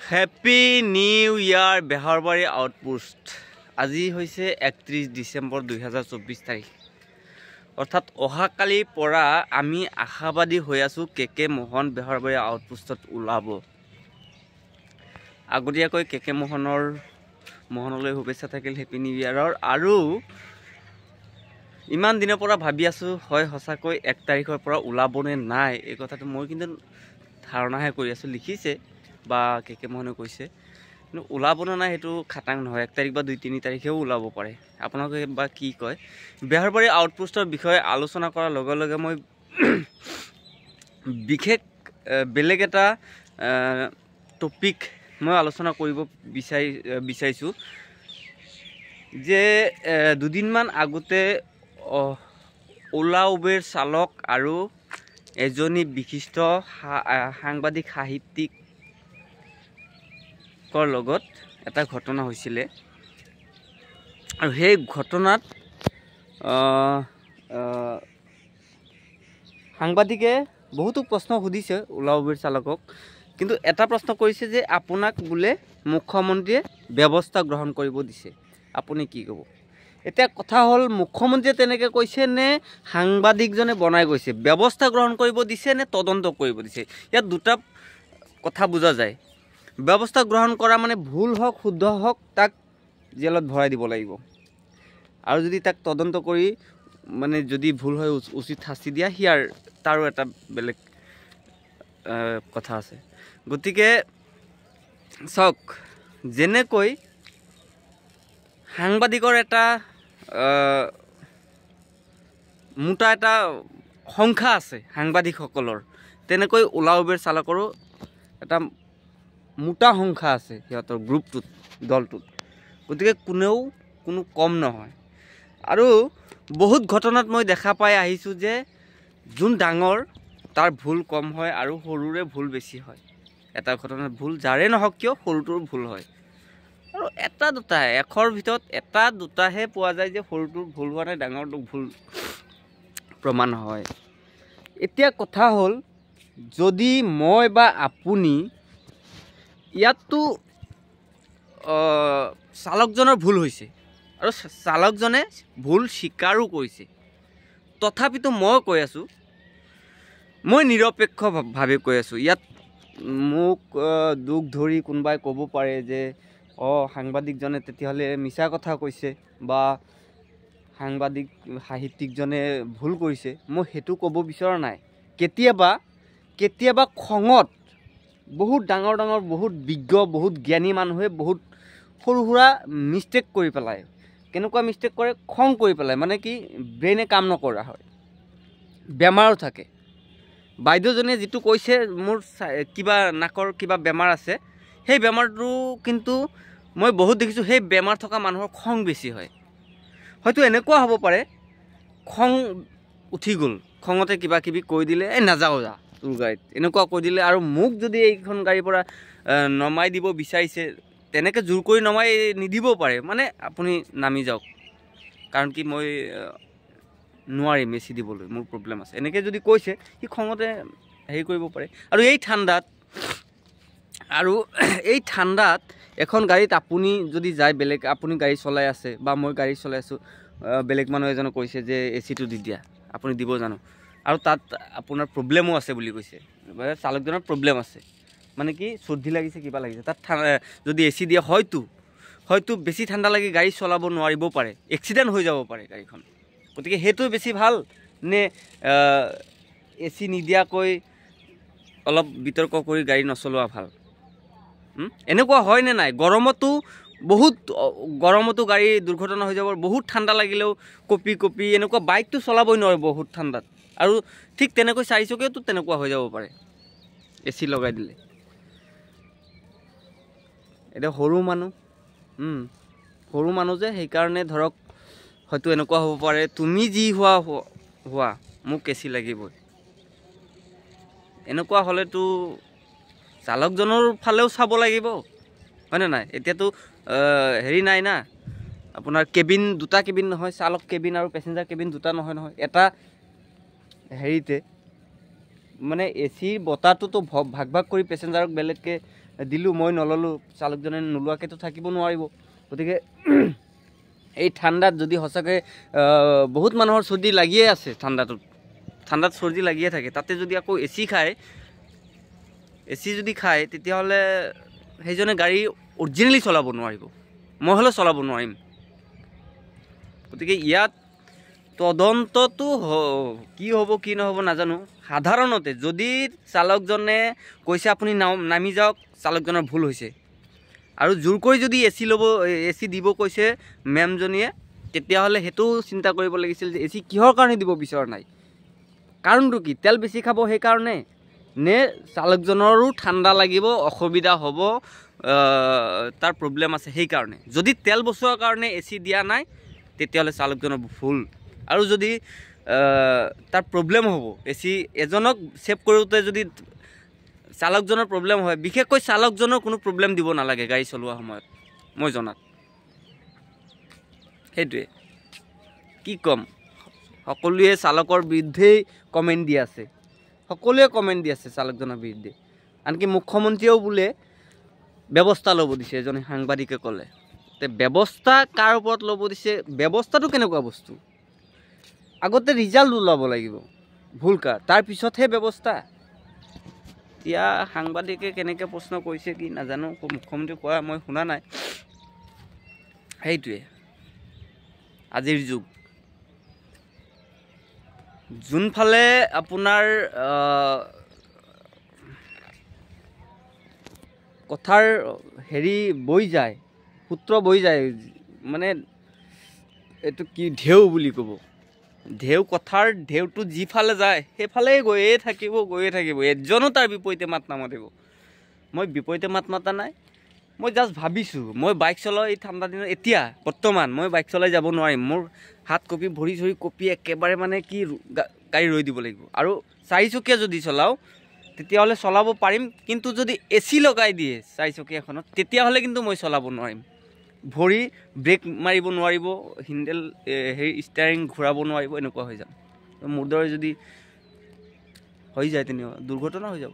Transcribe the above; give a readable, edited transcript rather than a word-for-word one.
Happy new ইয়াৰ বেহৰবাৰী outpost. আজি হৈছে 31 ডিচেম্বৰ 2024 তাৰিখ। অৰ্থাৎ অহাকালিৰ পৰা আমি আশাবাদী হৈ আছোঁ কে মোহন বেহৰবাৰী আউটপোষ্টত ওলাব। আগতীয়াকৈ কে মোহনলৈ শুভেচ্ছা থাকিল হেপী নিউ ইয়াৰৰ। আৰু ইমান দিনৰ পৰা ভাবি আছোঁ হয় সঁচাকৈ 1 তাৰিখৰ পৰা ওলাবনে নাই, এই কথাটো মই কিন্তু ধাৰণাহে কৰি আছোঁ। লিখিছে বা কে মোহনে কৈছে, কিন্তু ওলাব নে নাই সেইটো খাটাং নহয়। 1 তাৰিখ বা 2-3 তাৰিখেও ওলাব পাৰে। আপোনালোকে বা কি কয়? বেহৰবাৰী আউটপোষ্টৰ বিষয়ে আলোচনা কৰাৰ লগে লগে মই বিশেষ বেলেগ এটা টপিক মই আলোচনা কৰিব বিচাৰিছোঁ যে দুদিনমান আগতে ওলা উবেৰ চালক আৰু এজনী বিশিষ্ট সাংবাদিক সাহিত্যিকৰ লগত এটা ঘটনা হৈছিলে। আৰু সেই ঘটনাত সাংবাদিকে বহুতো প্ৰশ্ন সুধিছে ওলা উবেৰ চালকক, কিন্তু এটা প্ৰশ্ন কৰিছে যে আপোনাক বোলে মুখ্যমন্ত্ৰীয়ে ব্যৱস্থা গ্ৰহণ কৰিব দিছে, আপুনি কি ক'ব? এতিয়া কথা হ'ল, মুখ্যমন্ত্ৰীয়ে তেনেকৈ কৈছে নে সাংবাদিকজনে বনাই কৈছে? ব্যৱস্থা গ্ৰহণ কৰিব দিছে নে তদন্ত কৰিব দিছে? ইয়াত দুটা কথা বুজা যায়। ব্যৱস্থা গ্ৰহণ কৰা মানে ভুল হওক শুদ্ধ হওক তাক জেলত ভৰাই দিব লাগিব, আৰু যদি তাক তদন্ত কৰি মানে যদি ভুল হয় উচিত শাস্তি দিয়া, তাৰো এটা বেলেগ কথা আছে। গতিকে চাওক, যেনেকৈ সাংবাদিকৰ এটা মোটা এটা সংখ্যা আছে সাংবাদিকসকলৰ, তেনেকৈ ওলা উবেৰ চালকৰো এটা মোটা সংখ্যা আছে সিহঁতৰ গ্ৰুপটোত, দলটোত। গতিকে কোনো কম নহয়। আৰু বহুত ঘটনাত মই দেখা পাই আহিছোঁ যে যোন ডাঙৰ তাৰ ভুল কম হয় আৰু সৰুৰে ভুল বেছি হয়। এটা ঘটনাত ভুল যাৰে নহওক কিয় সৰুটোৰ ভুল হয়, আৰু এটা দুটাহে, 100ৰ ভিতৰত এটা দুটাহে পোৱা যায় যে সৰুটোৰ ভুল হোৱা নাই, ডাঙৰটোৰ ভুল প্ৰমাণ হয়। এতিয়া কথা হ'ল, যদি মই বা আপুনি, ইয়াততো চালকজনৰ ভুল হৈছে আৰু চালকজনে ভুল স্বীকাৰো কৰিছে, তথাপিতো মই কৈ আছোঁ, মই নিৰপেক্ষভাৱে কৈ আছোঁ। ইয়াত মোক দুখ ধৰি কোনোবাই ক'ব পাৰে যে সাংবাদিকজনে তেতিয়াহ'লে মিছা কথা কৈছে বা সাহিত্যিকজনে ভুল কৰিছে। মই সেইটো ক'ব বিচৰা নাই। কেতিয়াবা খঙত বহুত ডাঙৰ বহুত বিজ্ঞ বহুত জ্ঞানী মানুহে বহুত সৰু সুৰা মিষ্টেক কৰি পেলায়। কেনেকুৱা মিষ্টেক কৰে? খং কৰি পেলায়, মানে কি ব্ৰেইনে কাম নকৰা হয়, বেমাৰো থাকে। বাইদেউজনীয়ে যিটো কৈছে মোৰ কিবা নাকৰ কিবা বেমাৰ আছে, সেই বেমাৰটো কিন্তু মই বহুত দেখিছোঁ, সেই বেমাৰ থকা মানুহৰ খং বেছি হয়। হয়তো এনেকুৱা হ'ব পাৰে খং উঠি গ'ল, খঙতে কিবা কিবি কৈ দিলে, নাযাওঁ যা তোৰ গাড়ীত, এনেকুৱা কৈ দিলে। আৰু মোক যদি এইখন গাড়ীৰ পৰা নমাই দিব বিচাৰিছে, তেনেকৈ জোৰ কৰি নমাই নিদিবও পাৰে, মানে আপুনি নামি যাওক, কাৰণ কি মই নোৱাৰিম এচি দিবলৈ, মোৰ প্ৰব্লেম আছে, এনেকৈ যদি কৈছে, সি খঙতে হেৰি কৰিব পাৰে। আৰু এই ঠাণ্ডাত এখন গাড়ীত আপুনি যদি যায়, আপুনি গাড়ী চলাই আছে বা মই গাড়ী চলাই আছোঁ, বেলেগ মানুহ এজনে কৈছে যে এচিটো দি দিয়া, আপুনি দিব জানো? আৰু তাত আপোনাৰ প্ৰব্লেমো আছে বুলি কৈছে, চালকজনৰ প্ৰব্লেম আছে, মানে কি চৰ্দি লাগিছে কিবা লাগিছে, তাত যদি এচি দিয়ে হয়তো বেছি ঠাণ্ডা লাগি গাড়ী চলাব নোৱাৰিবও পাৰে, এক্সিডেণ্ট হৈ যাব পাৰে গাড়ীখন। গতিকে সেইটো বেছি ভাল নে এচি নিদিয়াকৈ অলপ বিতৰ্ক কৰি গাড়ী নচলোৱা ভাল? এনেকুৱা হয় নে নাই? গৰমতো গাড়ী দুৰ্ঘটনা হৈ যাব, বহুত ঠাণ্ডা লাগিলেও কঁপি এনেকুৱা বাইকটো চলাবই নোৱাৰে বহুত ঠাণ্ডাত। আৰু ঠিক তেনেকৈ 4 চকীয়াতো তেনেকুৱা হৈ যাব পাৰে এচি লগাই দিলে। এতিয়া সৰু মানুহ যে, সেইকাৰণে ধৰক হয়তো এনেকুৱা হ'ব পাৰে, তুমি যি হোৱা মোক এচি লাগিবই। এনেকুৱা হ'লেতো চালকজনৰ ফালেও চাব লাগিব, হয়নে নাই? এতিয়াতো হেৰি নাই না, আপোনাৰ দুটা কেবিন নহয়, চালক কেবিন আৰু পেছেঞ্জাৰ কেবিন দুটা নহয়, এটা হেৰিতে মানে এচিৰ বতাহটোতো ভাগ ভাগ কৰি পেচেঞ্জাৰক বেলেগকৈ দিলোঁ, মই নল'লোঁ, চালকজনে নোলোৱাকৈতো থাকিব নোৱাৰিব। গতিকে এই ঠাণ্ডাত যদি সঁচাকৈ বহুত মানুহৰ চৰ্দি লাগিয়ে আছে, ঠাণ্ডাত চৰ্দি লাগিয়ে থাকে, তাতে যদি আকৌ এচি যদি খায় তেতিয়াহ'লে সেইজনে গাড়ী অৰিজিনেলি চলাব নোৱাৰিব, মই হ'লেও চলাব নোৱাৰিম। গতিকে ইয়াত তদন্তটো কি হ'ব কি নহ'ব নাজানো। সাধাৰণতে যদি চালকজনে কৈছে আপুনি নামি যাওক, চালকজনৰ ভুল হৈছে, আৰু জোৰ কৰি যদি এচি দিব কৈছে মেমজনীয়ে, তেতিয়াহ'লে সেইটো চিন্তা কৰিব লাগিছিল যে এচি কিহৰ কাৰণে দিব বিচৰা নাই, কাৰণটো কি? তেল বেছি খাব সেইকাৰণে, নে চালকজনৰো ঠাণ্ডা লাগিব, অসুবিধা হ'ব, তাৰ প্ৰব্লেম আছে সেইকাৰণে? যদি তেল বচোৱাৰ কাৰণে এচি দিয়া নাই তেতিয়াহ'লে চালকজনৰ ভুল। আৰু যদি তাৰ প্ৰব্লেম হ'ব, এচি এজনক ছেভ কৰোঁতে যদি চালকজনৰ প্ৰব্লেম হয়, বিশেষকৈ চালকজনৰ কোনো প্ৰব্লেম দিব নালাগে গাড়ী চলোৱা সময়ত, মই জনাত। সেইটোৱে কি ক'ম, সকলোৱে চালকৰ বিৰুদ্ধেই কমেণ্ট দি আছে, চালকজনৰ বিৰুদ্ধে। আনকি মুখ্যমন্ত্ৰীয়েও বোলে ব্যৱস্থা ল'ব দিছে, এজনে সাংবাদিকে ক'লে। তে ব্যৱস্থা কাৰ ওপৰত ল'ব দিছে? ব্যৱস্থাটো কেনেকুৱা বস্তু? আগতে ৰিজাল্ট ওলাব লাগিব, ভুল কাৰ, তাৰপিছতহে ব্যৱস্থা। এতিয়া সাংবাদিকে কেনেকৈ প্ৰশ্ন কৰিছে কি নাজানো, মুখ্যমন্ত্ৰী কোৱা মই শুনা নাই। সেইটোৱে আজিৰ যুগ। যোনফালে আপোনাৰ কথাৰ বৈ যায়, সূত্ৰ বৈ যায়, মানে এইটো কি ঢেউ বুলি ক'ব, কথাৰ ঢেউটো যিফালে যায় সেইফালেই গৈয়ে থাকিব, এজনো তাৰ বিপৰীতে মাত নামাতিব। মই বিপৰীতে মাত মাতা নাই, মই জাষ্ট ভাবিছোঁ, মই বাইক চলাওঁ এই ঠাণ্ডা দিনত, এতিয়া বৰ্তমান মই বাইক চলাই যাব নোৱাৰিম, মোৰ হাত কঁপি, ভৰি চৰি কঁপি একেবাৰে মানে কি গাড়ী ৰৈ দিব লাগিব। আৰু চাৰিচকীয়া যদি চলাওঁ তেতিয়াহ'লে চলাব পাৰিম, কিন্তু যদি এচি লগাই দিয়ে চাৰিচকীয়াখনত তেতিয়াহ'লে কিন্তু মই চলাব নোৱাৰিম। ভৰি ব্ৰেক মাৰিব নোৱাৰিব, হেণ্ডেল ষ্টাৰিং ঘূৰাব নোৱাৰিব, এনেকুৱা হৈ যাম। মোৰ দৰে যদি হৈ যায় তেনেকুৱা দুৰ্ঘটনা হৈ যাব।